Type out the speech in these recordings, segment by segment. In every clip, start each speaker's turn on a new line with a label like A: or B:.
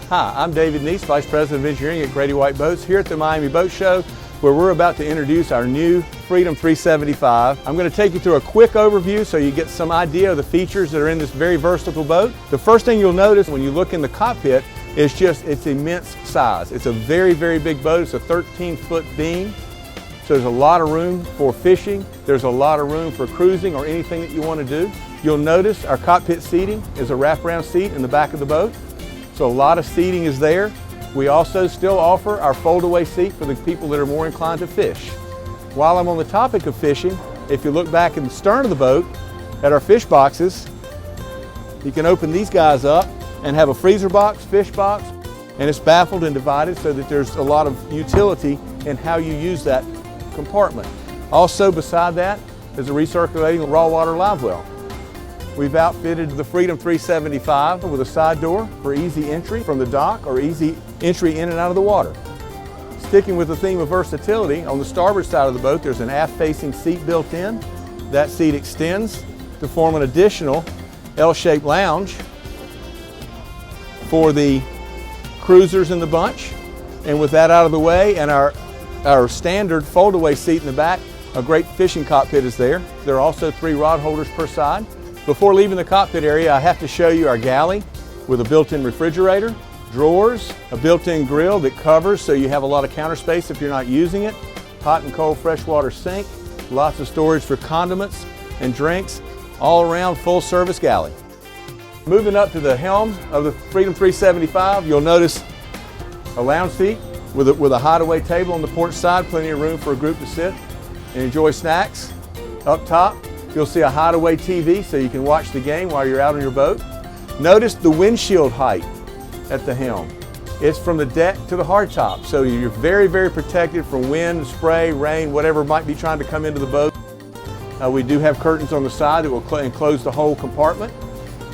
A: Hi, I'm David Neese, Vice President of Engineering at Grady-White Boats, here at the Miami Boat Show, where we're about to introduce our new Freedom 375. I'm going to take you through a quick overview so you get some idea of the features that are in this very versatile boat. The first thing you'll notice when you look in the cockpit is just its immense size. It's a very, very big boat. It's a 13-foot beam, so there's a lot of room for fishing. There's a lot of room for cruising or anything that you want to do. You'll notice our cockpit seating is a wraparound seat in the back of the boat, so a lot of seating is there. We also still offer our fold-away seat for the people that are more inclined to fish. While I'm on the topic of fishing, if you look back in the stern of the boat at our fish boxes, you can open these guys up and have a freezer box, fish box, and it's baffled and divided so that there's a lot of utility in how you use that compartment. Also beside that is a recirculating raw water live well. We've outfitted the Freedom 375 with a side door for easy entry from the dock or easy entry in and out of the water. Sticking with the theme of versatility, on the starboard side of the boat there's an aft-facing seat built in. That seat extends to form an additional L-shaped lounge for the cruisers in the bunch. And with that out of the way and our standard fold-away seat in the back, a great fishing cockpit is there. There are also 3 rod holders per side. Before leaving the cockpit area, I have to show you our galley with a built-in refrigerator, drawers, a built-in grill that covers so you have a lot of counter space if you're not using it, hot and cold freshwater sink, lots of storage for condiments and drinks, all around full service galley. Moving up to the helm of the Freedom 375, you'll notice a lounge seat with a hideaway table on the port side, plenty of room for a group to sit and enjoy snacks. Up top, you'll see a hideaway TV so you can watch the game while you're out on your boat. Notice the windshield height at the helm. It's from the deck to the hardtop, so you're very, very protected from wind, spray, rain, whatever might be trying to come into the boat. We do have curtains on the side that will enclose the whole compartment.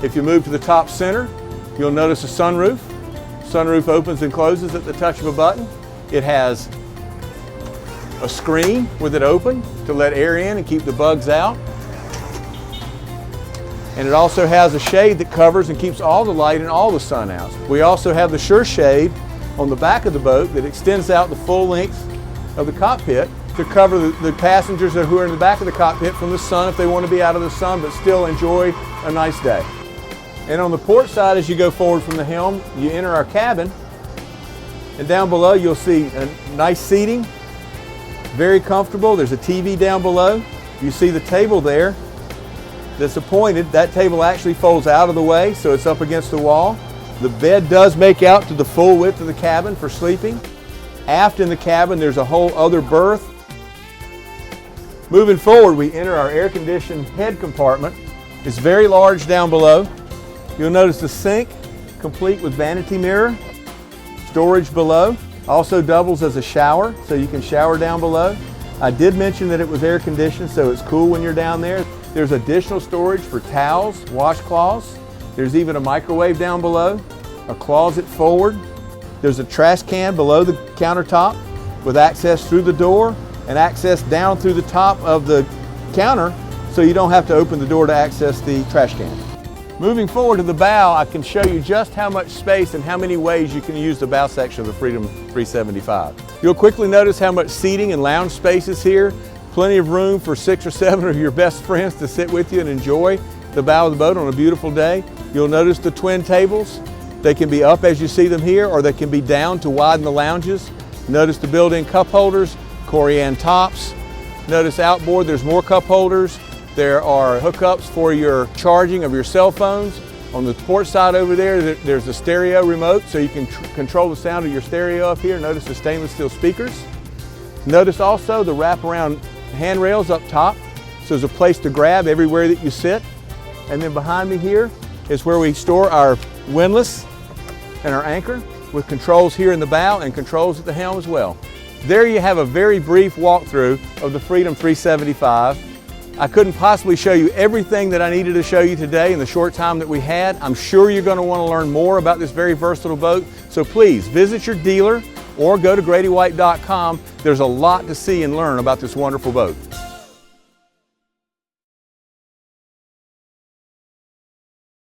A: If you move to the top center, you'll notice a sunroof. Sunroof opens and closes at the touch of a button. It has a screen with it open to let air in and keep the bugs out. And it also has a shade that covers and keeps all the light and all the sun out. We also have the Sure Shade on the back of the boat that extends out the full length of the cockpit to cover the passengers who are in the back of the cockpit from the sun if they want to be out of the sun but still enjoy a nice day. And on the port side, as you go forward from the helm, you enter our cabin, and down below you'll see a nice seating, very comfortable. There's a TV down below. You see the table there that's appointed. That table actually folds out of the way so it's up against the wall. The bed does make out to the full width of the cabin for sleeping. Aft in the cabin there's a whole other berth. Moving forward, we enter our air-conditioned head compartment. It's very large down below. You'll notice the sink complete with vanity mirror. Storage below also doubles as a shower, so you can shower down below. I did mention that it was air conditioned, so it's cool when you're down there. There's additional storage for towels, washcloths. There's even a microwave down below, a closet forward. There's a trash can below the countertop with access through the door and access down through the top of the counter, so you don't have to open the door to access the trash can. Moving forward to the bow, I can show you just how much space and how many ways you can use the bow section of the Freedom 375. You'll quickly notice how much seating and lounge space is here. Plenty of room for 6 or 7 of your best friends to sit with you and enjoy the bow of the boat on a beautiful day. You'll notice the twin tables. They can be up as you see them here, or they can be down to widen the lounges. Notice the built-in cup holders, Corian tops. Notice outboard there's more cup holders. There are hookups for your charging of your cell phones. On the port side over there, there's a stereo remote, so you can control the sound of your stereo up here. Notice the stainless steel speakers. Notice also the wraparound handrails up top, so there's a place to grab everywhere that you sit. And then behind me here is where we store our windlass and our anchor, with controls here in the bow and controls at the helm as well. There you have a very brief walkthrough of the Freedom 375. I couldn't possibly show you everything that I needed to show you today in the short time that we had. I'm sure you're going to want to learn more about this very versatile boat, so please visit your dealer or go to GradyWhite.com. There's a lot to see and learn about this wonderful boat.